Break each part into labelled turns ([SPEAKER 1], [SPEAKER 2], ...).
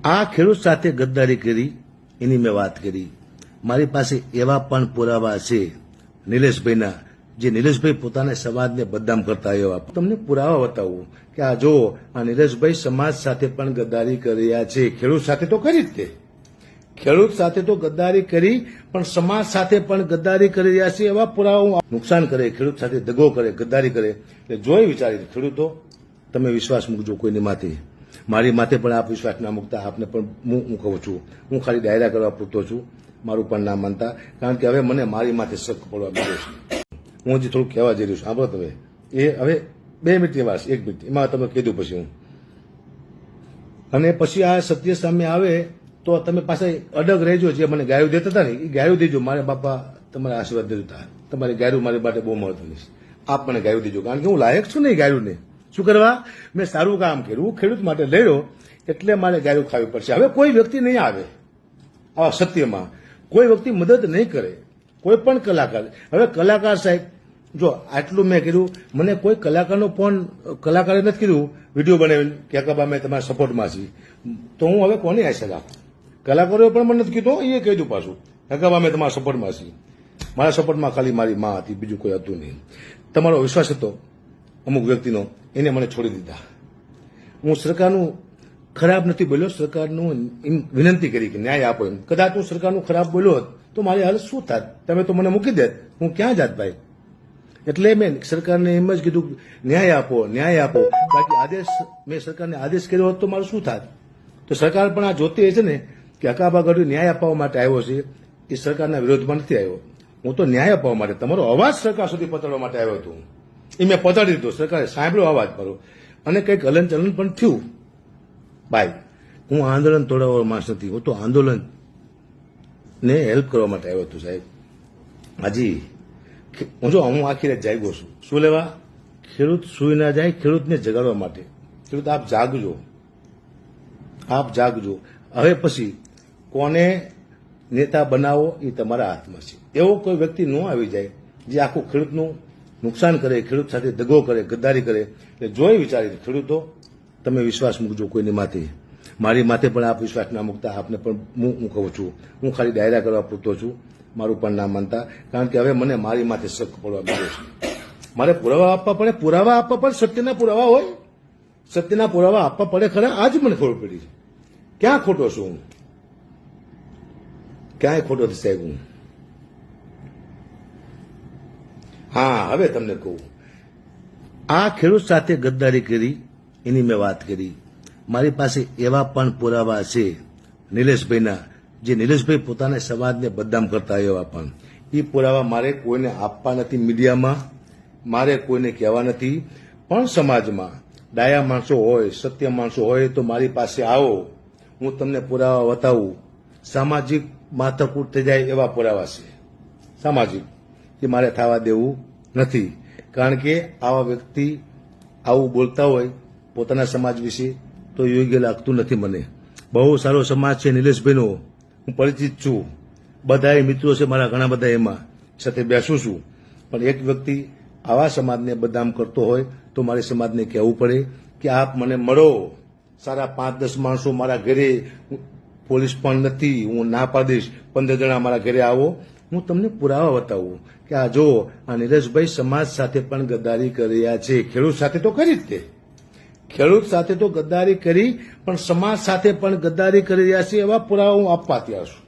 [SPEAKER 1] આ ખેડૂત સાથે ગદ્દારી કરી એની મેં વાત કરી. મારી પાસે એવા પણ પુરાવા છે નિલેશભાઈના, જે નિલેશભાઈ પોતાના સમાજને બદનામ કરતા એવા તમને પુરાવા બતાવું કે આ જો આ નિલેશભાઈ સમાજ સાથે પણ ગદ્દારી કરી રહ્યા છે. ખેડૂત સાથે તો કરી જ તે, ખેડૂત સાથે તો ગદ્દારી કરી, પણ સમાજ સાથે પણ ગદ્દારી કરી રહ્યા છે એવા પુરાવા. નુકસાન કરે, ખેડૂત સાથે દગો કરે, ગદ્દારી કરે, એટલે જોઈ વિચારી ખેડૂતો તમે વિશ્વાસ મૂકજો કોઈની માથે. મારી માથે પણ આપ વિશ્વાસ ના મૂકતા. આપને પણ હું કહું છું, હું ખાલી ડાયરા કરવા પૂરતો છું, મારું પણ ના માનતા, કારણ કે હવે મને મારી માથે શક પડવા માંડ્યો છે. હું હજી થોડુંક કહેવા જઈ રહ્યું છું, સાંભળો તમે. એ હવે 2 મિનિટની વાત, 1 મિનિટ એમાં તમે કીધું પછી હું, અને પછી આ સત્ય સામે આવે તો તમે પાછા અડગ રહેજો. જે મને ગાયું દેતા હતા ને એ ગાયું દેજો. મારે બાપા તમારા આશીર્વાદ દેતા, તમારી ગાયું મારી માટે બહુ મહત્વની છે. આપ મને ગાયું દેજો, કારણ કે હું લાયક છું ને એ ગાયું ને. શું કરવા? મેં સારું કામ કર્યું, ખેડૂત માટે લડ્યો, એટલે મારે ગાયું ખાવી પડશે. હવે કોઈ વ્યક્તિ નહીં આવે આવા સત્યમાં, કોઈ વ્યક્તિ મદદ નહીં કરે, કોઈ પણ કલાકાર. હવે કલાકાર સાહેબ જો આટલું મેં કર્યું, મને કોઈ કલાકારનો ફોન કલાકારે નથી કીધું વિડીયો બનાવીને કે કાકા મેં તમારા સપોર્ટમાં છીએ, તો હું હવે કોની આશા રાખું? કલાકારોએ પણ મને નથી કીધું, એ કહી દઉં પાછું કાકા મેં તમારા સપોર્ટમાં છીએ. મારા સપોર્ટમાં ખાલી મારી મા હતી, બીજું કોઈ હતું નહીં. તમારો વિશ્વાસ હતો અમુક વ્યક્તિનો, એને મને છોડી દીધા. હું સરકારનું ખરાબ નથી બોલ્યો, સરકારનું વિનંતી કરી કે ન્યાય આપો એમ. કદાચ હું સરકારનું ખરાબ બોલ્યો હોત તો મારી હાલત શું થાત? તમે તો મને મૂકી દેત, હું ક્યાં જાત ભાઈ? એટલે મેં સરકારને એમ જ કીધું ન્યાય આપો, ન્યાય આપો. બાકી આદેશ મેં સરકારને આદેશ કર્યો હોત તો મારું શું થાત? તો સરકાર પણ આ જોતી છે ને કે હકાબા ગઢવી ન્યાય આપવા માટે આવ્યો છે, એ સરકારના વિરોધમાં નથી આવ્યો. હું તો ન્યાય આપવા માટે, તમારો અવાજ સરકાર સુધી પહોંચાડવા માટે આવ્યો હતો. એ મેં પહોંચાડી દીધો, સરકારે સાંભળ્યો અવાજ મારો, અને કંઈક હલનચલન પણ થયું. ભાઈ હું આંદોલન તોડાવવાનો માણસ નથી, હું તો આંદોલન ને હેલ્પ કરવા માટે આવ્યો હતો સાહેબ. હાજી હું આખી રાત જાગ્યો છું. શું લેવા? ખેડૂત સુઈ ના જાય, ખેડૂતને જગાડવા માટે. ખેડૂત આપ જાગજો, આપ જાગજો. હવે પછી કોને નેતા બનાવો એ તમારા હાથમાં છે. એવો કોઈ વ્યક્તિ ન આવી જાય જે આખું ખેડૂતનું નુકસાન કરે, ખેડૂત સાથે દગો કરે, ગદ્દારી કરે, એટલે જોઈ વિચારી ખેડૂતો તમે વિશ્વાસ મૂકજો કોઈની માથે. મારી માથે પણ આપ વિશ્વાસ ના મૂકતા. આપને પણ હું કહું છું, હું ખાલી ડાયરા કરવા પૂરતો છું, મારું પણ ના માનતા, કારણ કે હવે મને મારી માથે શક પડવા માંડ્યો છે. મારે પુરાવા આપવા પડે, પુરાવા આપવા પડે, સત્યના પુરાવા હોય, સત્યના પુરાવા આપવા પડે ખરા. આજ મને ખબર પડી છે ક્યાં ખોટો છું હું, ક્યાંય ખોટો નથી સાહેબ હું. હા હવે તમને કહું, આ ખેડૂત સાથે ગદ્દારી કરી એની મેં વાત કરી. મારી પાસે એવા પણ પુરાવા છે નિલેશભાઈના, જે નિલેશભાઈ પોતાના સમાજને બદનામ કરતા એવા પણ. એ પુરાવા મારે કોઈને આપવા નથી મીડિયામાં, મારે કોઈને કહેવા નથી, પણ સમાજમાં ડાયા માણસો હોય, સત્ય માણસો હોય તો મારી પાસે આવો, હું તમને પુરાવા બતાવું. સામાજિક માથાકૂટ થઈ જાય એવા પુરાવા છે સામાજિક, એ મારે થવા દેવું નથી. કારણ કે આવા વ્યક્તિ આવું બોલતા હોય પોતાના સમાજ વિશે તો યોગ્ય લાગતું નથી મને. બહુ સારો સમાજ છે નિલેશભાઈનો, હું પરિચિત છું, બધા મિત્રો છે મારા ઘણા બધા, એમાં સાથે બેસું છું. પણ એક વ્યક્તિ આવા સમાજને બદનામ કરતો હોય તો મારે સમાજને કહેવું પડે કે આપ મને મળો. સારા 5-10 માણસો મારા ઘરે, પોલીસ પણ નથી, હું ના પાડીશ, 15 જણા મારા ઘરે આવો, હું તમને પુરાવા બતાવું કે આ જો આ નિલેશભાઈ સમાજ સાથે પણ ગદ્દારી કરી રહ્યા છે. ખેડૂત સાથે તો કરી જ તે, ખેડૂત સાથે તો ગદ્દારી કરી, પણ સમાજ સાથે પણ ગદ્દારી કરી રહ્યા છે એવા પુરાવા હું આપવા તૈયાર છું.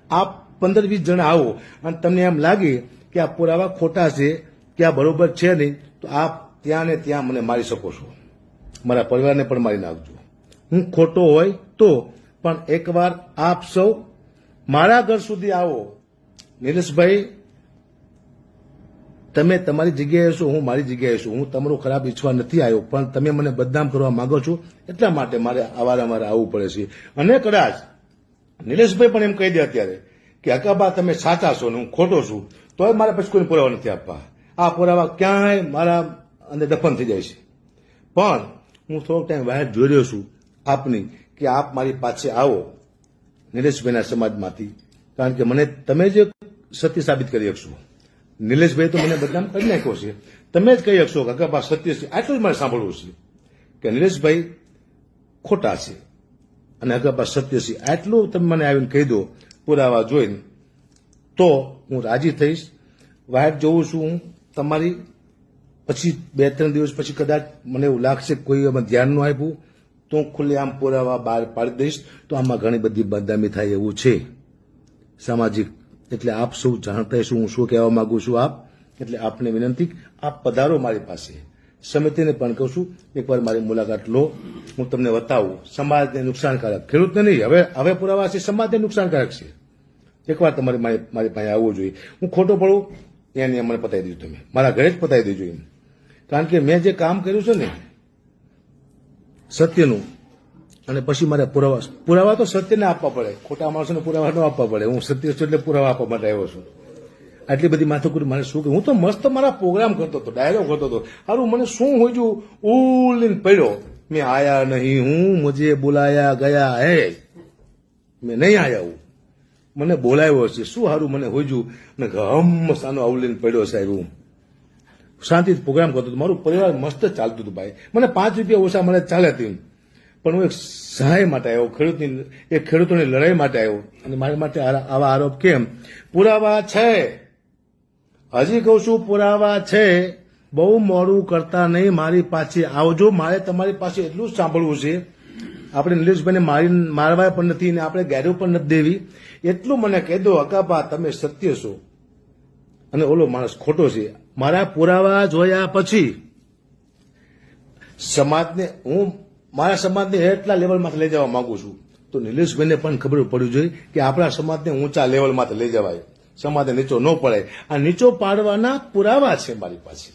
[SPEAKER 1] આપ 15-20 જણા આવો અને તમને એમ લાગે કે આ પુરાવા ખોટા છે, કે આ બરોબર છે નહીં, તો આપ ત્યાં ને ત્યાં મને મારી શકો છો, મારા પરિવારને પણ મારી નાખજો. હું ખોટો હોય તો પણ એકવાર આપ સૌ મારા ઘર સુધી આવો. નિલેશભાઈ તમે તમારી જગ્યાએ છો, હું મારી જગ્યાએ છું. હું તમારો ખરાબ ઈચ્છવા નથી આવ્યો, પણ તમે મને બદનામ કરવા માંગો છો, એટલા માટે મારે અવારનવાર આવવું પડે છે. અને કદાચ નિલેશભાઈ પણ એમ કહી દે અત્યારે કે હકાબા તમે સાચા છો ને હું ખોટો છું, તો મારે પછી કોઈ પુરાવા નથી આપવા. આ પુરાવા ક્યાંય મારા અંદર દફન થઈ જાય છે. પણ હું થોડોક ટાઈમ બહાર જોઈ રહ્યો છું આપની, કે આપ મારી પાસે આવો નિલેશભાઈના સમાજમાંથી, કારણ કે મને તમે જ સત્ય સાબિત કરી શકશો. નિલેશભાઈ તો મને બદનામ કરી નાખ્યો છે, તમે જ કહી શકશો કે સત્ય છે. આટલું જ મારે સાંભળવું છે કે નિલેશભાઈ ખોટા છે, અને અગાપા સત્યસિંહ, આટલું તમે મને આવીને કહી દો પુરાવા જોઈને, તો હું રાજી થઈશ. વાઇટ જોઉં છું હું તમારી. પછી 2-3 દિવસ પછી કદાચ મને એવું લાગશે કે કોઈ અમે ધ્યાન ન આપ્યું, તો હું ખુલ્લે આમ પુરાવા બહાર પાડી દઈશ. તો આમાં ઘણી બધી બદનામી થાય એવું છે સામાજિક. એટલે આપ સૌ જાણતા હશો હું શું કહેવા માંગુ છું. એટલે આપને વિનંતી, આપ પધારો મારી પાસે. સમિતિને પણ કહું છું એકવાર મારી મુલાકાત લો, હું તમને બતાવું. સમાજને નુકસાનકારક, ખેડૂતને નહીં, હવે પુરાવા છે સમાજને નુકસાનકારક છે. એકવાર તમારે મારી પાસે આવવું જોઈએ. હું ખોટો પડું એને મને પતાવી દીધું, તમે મારા ઘરે જ પતાવી દેજો એમ. કારણ કે મેં જે કામ કર્યું છે ને સત્યનું, અને પછી મારે પુરાવા તો સત્યને આપવા પડે, ખોટા માણસોને પુરાવા ન આપવા પડે. હું સત્ય છું એટલે પુરાવા આપવા માટે આવ્યો છું. આટલી બધી માથાકૂટ મારે શું? હું તો મસ્ત મારા પ્રોગ્રામ કરતો હતો, ડાયલોગ કરતો હતો. સારું, મને શું હોય ઉલીને પડ્યો, મેં આયા નહીં હું, મુજે બોલાયા ગયા હે, મેં નહીં આયા હું, મને બોલાવ્યો છે. શું સારું મને હોજું ને ગમ સાનો અવલીને પડ્યો સાહેબ. હું શાંતિથી પ્રોગ્રામ કરતો હતો, મારું પરિવાર મસ્ત ચાલતું હતું ભાઈ. મને 5 રૂપિયા ઓછા મને ચાલે હતી, પણ હું એક સહાય માટે આવ્યો, ખેડૂતોની લડાઈ માટે આવ્યો. અને મારી માટે આવા આરોપ કેમ? પુરાવા છે, હજી કહું છું પુરાવા છે. બહુ મોડું કરતા નહીં, મારી પાસે આવજો. મારે તમારી પાસે એટલું જ સાંભળવું છે. આપણે નિલેશભાઈને મારવા પણ નથી ને આપણે ગેરું પણ નથી દેવી. એટલું મને કહી દો અકાપા તમે સત્ય છો અને ઓલો માણસ ખોટો છે. મારા પુરાવા જોયા પછી મારા સમાજને એટલા લેવલમાંથી લઈ જવા માંગુ છું. તો નિલેશભાઈને પણ ખબર પડવી જોઈએ કે આપણા સમાજને ઊંચા લેવલમાંથી લઈ જવાય, સમાજને નીચો ન પડે. આ નીચો પાડવાના પુરાવા છે મારી પાસે.